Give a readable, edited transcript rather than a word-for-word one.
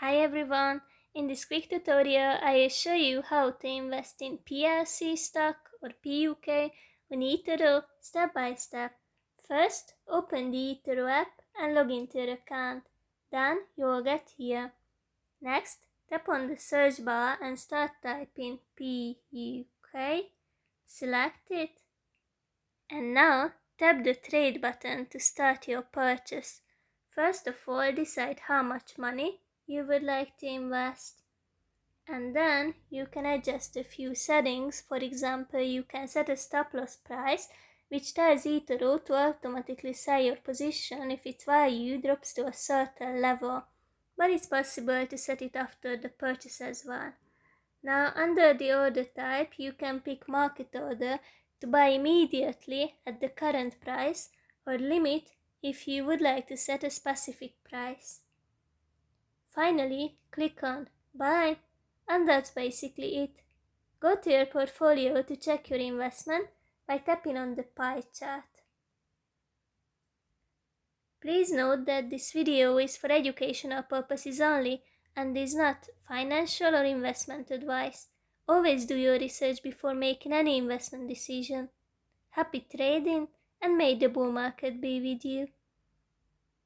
Hi everyone! In this quick tutorial, I will show you how to invest in PLC stock or PUK on eToro step by step. First, open the eToro app and log into your account. Then you'll get here. Next, tap on the search bar and start typing PUK. Select it. And now tap the trade button to start your purchase. First of all, decide how much money you would like to invest. And then you can adjust a few settings. For example, you can set a stop loss price, which tells eToro to automatically sell your position if its value drops to a certain level. But it's possible to set it after the purchase as well. Now under the order type, you can pick market order to buy immediately at the current price or limit if you would like to set a specific price. Finally, click on buy and that's basically it. Go to your portfolio to check your investment by tapping on the pie chart. Please note that this video is for educational purposes only and is not financial or investment advice. Always do your research before making any investment decision. Happy trading and may the bull market be with you.